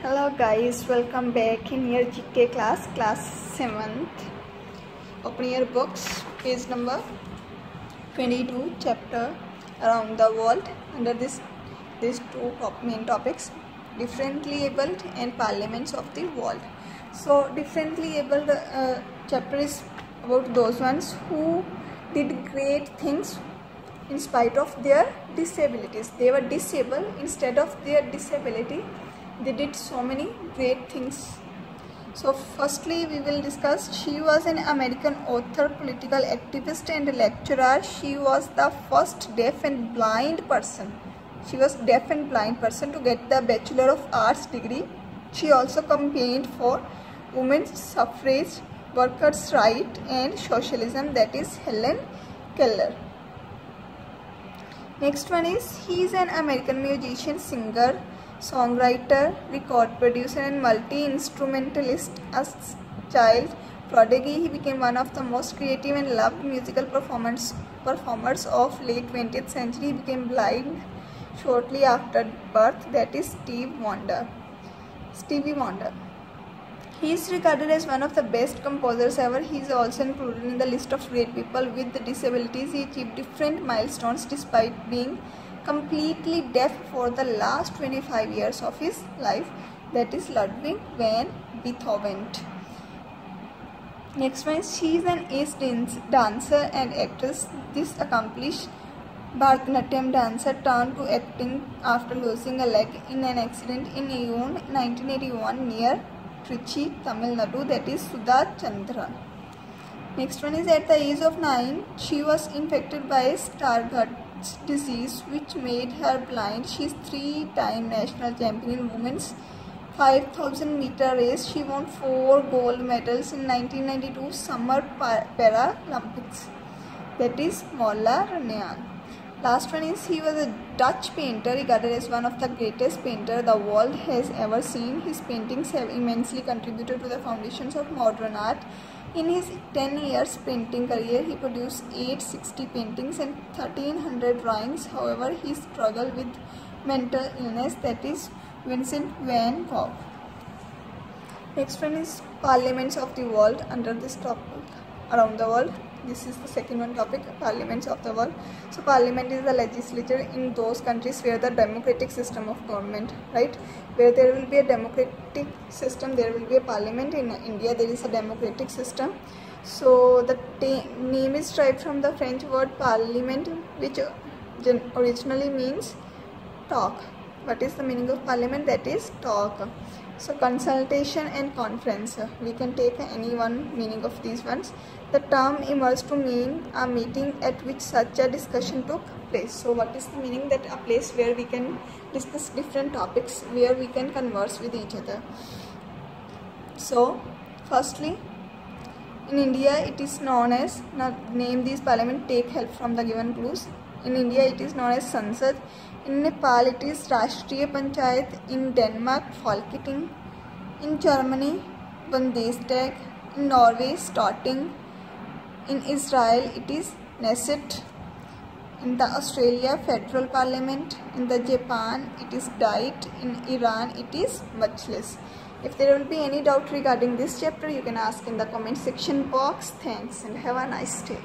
Hello guys, welcome back in your GK class 7th. Open your books, page number 22, chapter Around the World. Under these two main topics, differently abled and parliaments of the world. So differently abled chapter is about those ones who did great things in spite of their disabilities. They were disabled. Instead of their disability, they did so many great things. So firstly we will discuss, she was an American author, political activist and lecturer. She was the first deaf and blind person. She was deaf and blind person to get the Bachelor of Arts degree. She also campaigned for women's suffrage, workers' right and socialism. That is Helen Keller. Next one is, he is an American musician, singer, songwriter, record producer and multi-instrumentalist. As child prodigy, he became one of the most creative and loved musical performers of late 20th century. He became blind shortly after birth. That is Stevie Wonder. He is regarded as one of the best composers ever. He is also included in the list of great people with disabilities. He achieved different milestones despite being completely deaf for the last 25 years of his life. That is Ludwig van Beethoven. Next one is, she is an ace dancer and actress. This accomplished Bharatanatyam dancer turned to acting after losing a leg in an accident in June 1981 near Trichy, Tamil Nadu. That is Sudha Chandran. Next one is, at the age of 9, she was infected by Stargardt's disease which made her blind. She is 3-time national champion in women's 5,000 meter race. She won 4 gold medals in 1992 Summer Paralympics. That is Molla Ranian. Last one is, he was a Dutch painter regarded as one of the greatest painters the world has ever seen. His paintings have immensely contributed to the foundations of modern art. In his 10 years painting career, he produced 860 paintings and 1300 drawings. However, he struggled with mental illness. That is Vincent van Gogh. Next one is, parliaments of the world. Under this topic, around the world, this is the second one topic, parliaments of the world. So parliament is the legislature in those countries where the democratic system of government, right? Where there will be a democratic system, there will be a parliament. In India there is a democratic system. So the name is derived from the French word parlement, which originally means talk. What is the meaning of parliament? That is talk. So consultation and conference, we can take any one meaning of these ones. The term emerged to mean a meeting at which such a discussion took place. So what is the meaning? That a place where we can discuss different topics, where we can converse with each other. So firstly, in India it is known as, now name these parliament, take help from the given clues. In India it is known as Sansad. In Nepal it is Rashtriya Panchayat. In Denmark, Folketing. In Germany, Bundestag. In Norway, Storting. In Israel it is Knesset. In the Australia, Federal Parliament. In the Japan it is Diet. In Iran it is Majlis. If there will be any doubt regarding this chapter, you can ask in the comment section box. Thanks and have a nice day.